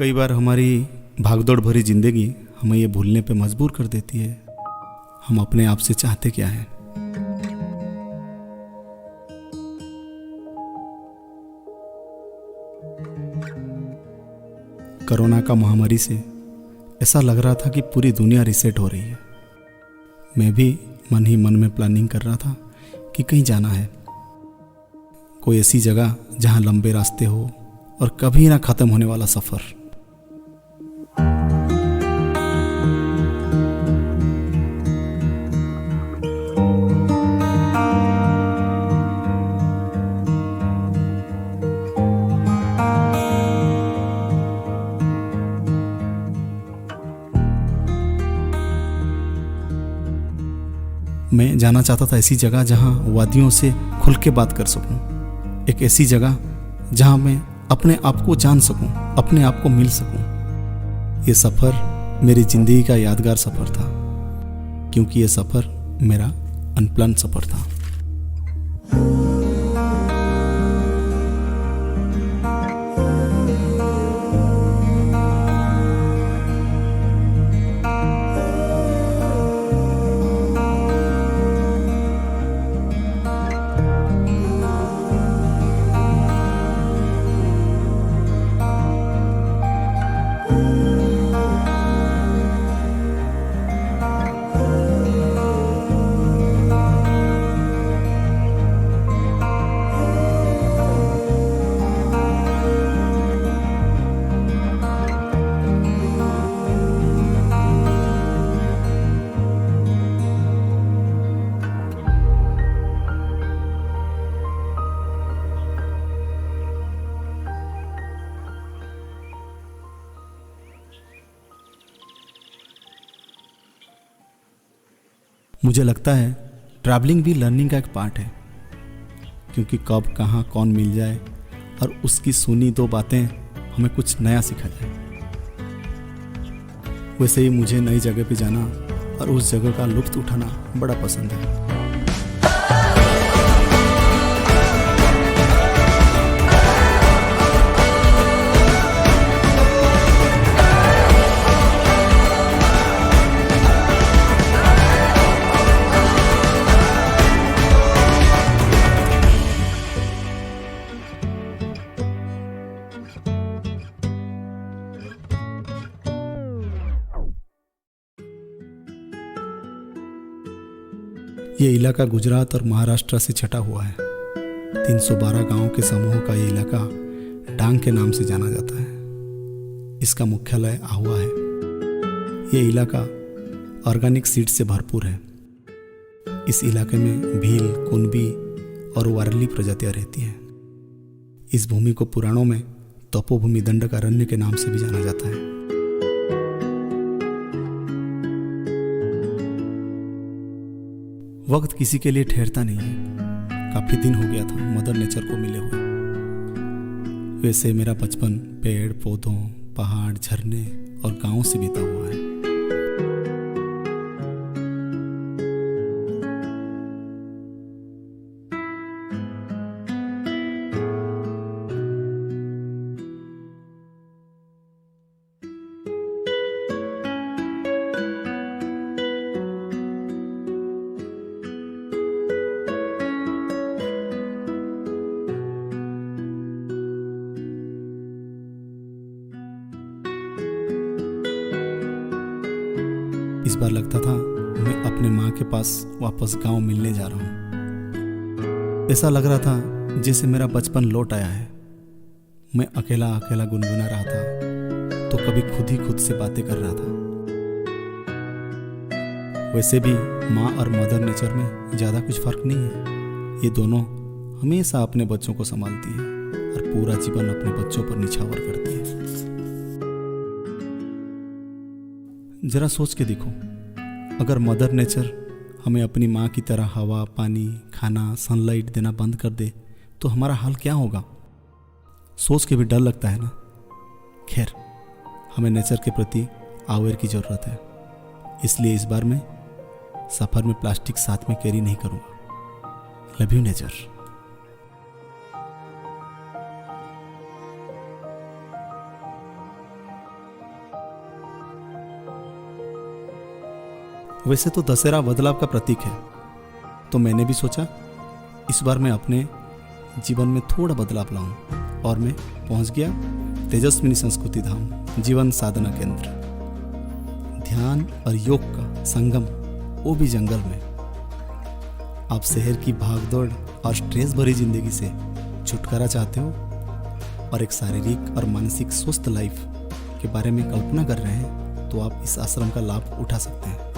कई बार हमारी भागदौड़ भरी जिंदगी हमें ये भूलने पे मजबूर कर देती है हम अपने आप से चाहते क्या है। कोरोना का महामारी से ऐसा लग रहा था कि पूरी दुनिया रीसेट हो रही है। मैं भी मन ही मन में प्लानिंग कर रहा था कि कहीं जाना है, कोई ऐसी जगह जहां लंबे रास्ते हो और कभी ना खत्म होने वाला सफर। मैं जाना चाहता था ऐसी जगह जहां वादियों से खुल के बात कर सकूं, एक ऐसी जगह जहां मैं अपने आप को जान सकूं, अपने आप को मिल सकूं। ये सफ़र मेरी ज़िंदगी का यादगार सफ़र था, क्योंकि ये सफ़र मेरा अनप्लान सफ़र था। मुझे लगता है ट्रैवलिंग भी लर्निंग का एक पार्ट है, क्योंकि कब कहाँ कौन मिल जाए और उसकी सुनी दो बातें हमें कुछ नया सिखा जाए। वैसे ही मुझे नई जगह पे जाना और उस जगह का लुत्फ उठाना बड़ा पसंद है। ये इलाका गुजरात और महाराष्ट्र से छटा हुआ है। 312 गांवों के समूह का ये इलाका डांग के नाम से जाना जाता है। इसका मुख्यालय आहुआ है। ये इलाका ऑर्गेनिक सीड्स से भरपूर है। इस इलाके में भील, कुनबी और वारली प्रजातियां रहती हैं। इस भूमि को पुराणों में तपोभूमि दंडकारण्य के नाम से भी जाना जाता है। वक्त किसी के लिए ठहरता नहीं है। काफी दिन हो गया था मदर नेचर को मिले हुए। वैसे मेरा बचपन पेड़ पौधों, पहाड़, झरने और गांवों से बीता हुआ है। इस बार लगता था मैं अपने माँ के पास वापस गांव मिलने जा रहा हूँ। ऐसा लग रहा था जैसे मेरा बचपन लौट आया है। मैं अकेला अकेला गुनगुना रहा था तो कभी खुद ही खुद से बातें कर रहा था। वैसे भी माँ और मदर नेचर में ज़्यादा कुछ फर्क नहीं है। ये दोनों हमेशा अपने बच्चों को संभालती है और पूरा जीवन अपने बच्चों पर निछावर करती है। जरा सोच के देखो, अगर मदर नेचर हमें अपनी माँ की तरह हवा, पानी, खाना, सनलाइट देना बंद कर दे तो हमारा हाल क्या होगा? सोच के भी डर लगता है ना। खैर, हमें नेचर के प्रति अवेयर की ज़रूरत है। इसलिए इस बार मैं सफ़र में प्लास्टिक साथ में कैरी नहीं करूँगा। Love you nature. वैसे तो दशहरा बदलाव का प्रतीक है, तो मैंने भी सोचा इस बार मैं अपने जीवन में थोड़ा बदलाव लाऊं और मैं पहुंच गया तेजस्विनी संस्कृति धाम जीवन साधना केंद्र। ध्यान और योग का संगम, वो भी जंगल में। आप शहर की भागदौड़ और स्ट्रेस भरी जिंदगी से छुटकारा चाहते हो और एक शारीरिक और मानसिक स्वस्थ लाइफ के बारे में कल्पना कर रहे हैं, तो आप इस आश्रम का लाभ उठा सकते हैं।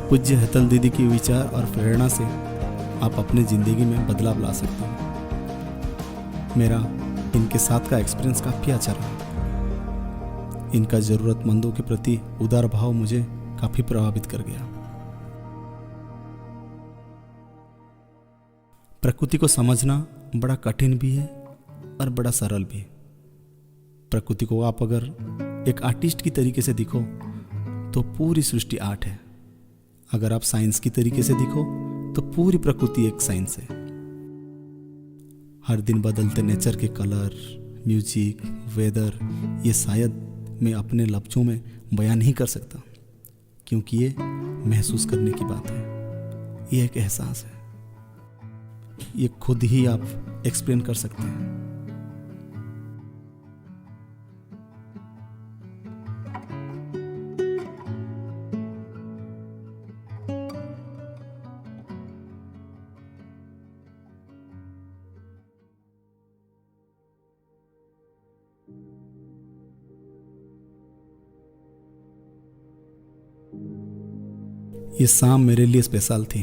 पूज्य हेतल दीदी की विचार और प्रेरणा से आप अपनी ज़िंदगी में बदलाव ला सकते हैं। मेरा इनके साथ का एक्सपीरियंस काफ़ी अच्छा रहा। इनका ज़रूरतमंदों के प्रति उदार भाव मुझे काफ़ी प्रभावित कर गया। प्रकृति को समझना बड़ा कठिन भी है और बड़ा सरल भी। प्रकृति को आप अगर एक आर्टिस्ट की तरीके से दिखो तो पूरी सृष्टि आर्ट है। अगर आप साइंस की तरीके से दिखो तो पूरी प्रकृति एक साइंस है। हर दिन बदलते नेचर के कलर, म्यूजिक, वेदर, ये शायद मैं अपने लफ्जों में बयान नहीं कर सकता, क्योंकि ये महसूस करने की बात है। ये एक एहसास है, ये खुद ही आप एक्सप्लेन कर सकते हैं। ये शाम मेरे लिए स्पेशल थी,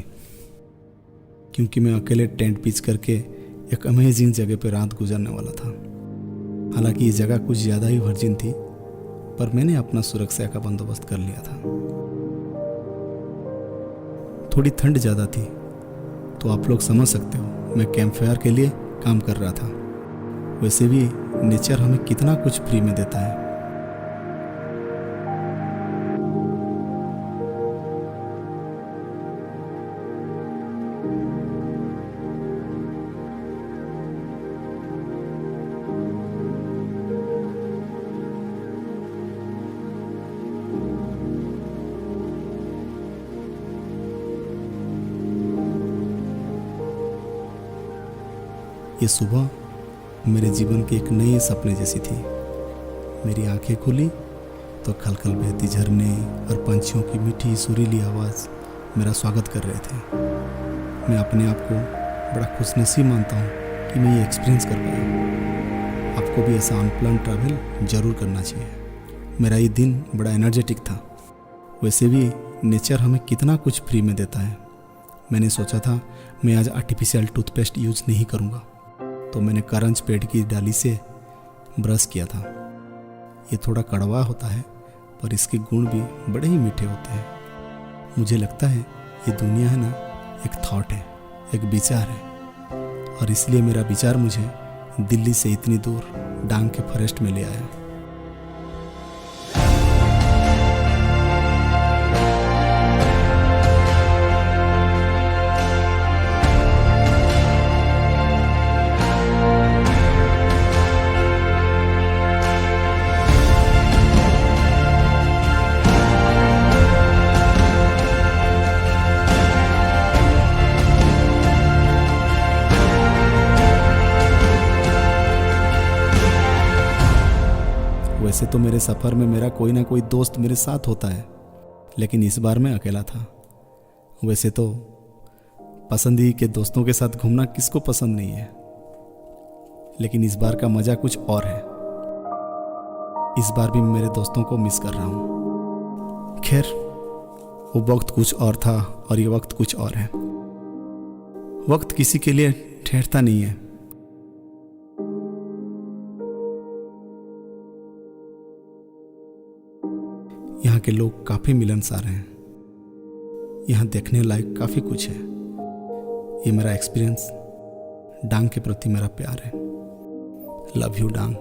क्योंकि मैं अकेले टेंट पिच करके एक अमेजिंग जगह पर रात गुजारने वाला था। हालांकि ये जगह कुछ ज़्यादा ही वर्जिन थी, पर मैंने अपना सुरक्षा का बंदोबस्त कर लिया था। थोड़ी ठंड ज़्यादा थी, तो आप लोग समझ सकते हो मैं कैंप फायर के लिए काम कर रहा था। वैसे भी नेचर हमें कितना कुछ फ्री में देता है। ये सुबह मेरे जीवन के एक नए सपने जैसी थी। मेरी आंखें खुली तो खलखल बहती झरने और पंछियों की मीठी सुरीली आवाज़ मेरा स्वागत कर रहे थे। मैं अपने आप को बड़ा खुशनसीब मानता हूँ कि मैं ये एक्सपीरियंस कर पाया। आपको भी ऐसा अनप्लान ट्रैवल ज़रूर करना चाहिए। मेरा ये दिन बड़ा एनर्जेटिक था। वैसे भी नेचर हमें कितना कुछ फ्री में देता है। मैंने सोचा था मैं आज आर्टिफिशियल टूथपेस्ट यूज़ नहीं करूँगा, तो मैंने करंज पेड़ की डाली से ब्रश किया था। ये थोड़ा कड़वा होता है, पर इसके गुण भी बड़े ही मीठे होते हैं। मुझे लगता है ये दुनिया है ना, एक थॉट है, एक विचार है, और इसलिए मेरा विचार मुझे दिल्ली से इतनी दूर डांग के फॉरेस्ट में ले आया। वैसे तो मेरे सफ़र में मेरा कोई ना कोई दोस्त मेरे साथ होता है, लेकिन इस बार मैं अकेला था। वैसे तो पसंदी के दोस्तों के साथ घूमना किसको पसंद नहीं है, लेकिन इस बार का मज़ा कुछ और है। इस बार भी मैं मेरे दोस्तों को मिस कर रहा हूँ। खैर, वो वक्त कुछ और था और ये वक्त कुछ और है। वक्त किसी के लिए ठहरता नहीं है। के लोग काफ़ी मिलनसार हैं। यहाँ देखने लायक काफ़ी कुछ है। ये मेरा एक्सपीरियंस, डांग के प्रति मेरा प्यार है। Love you Dang.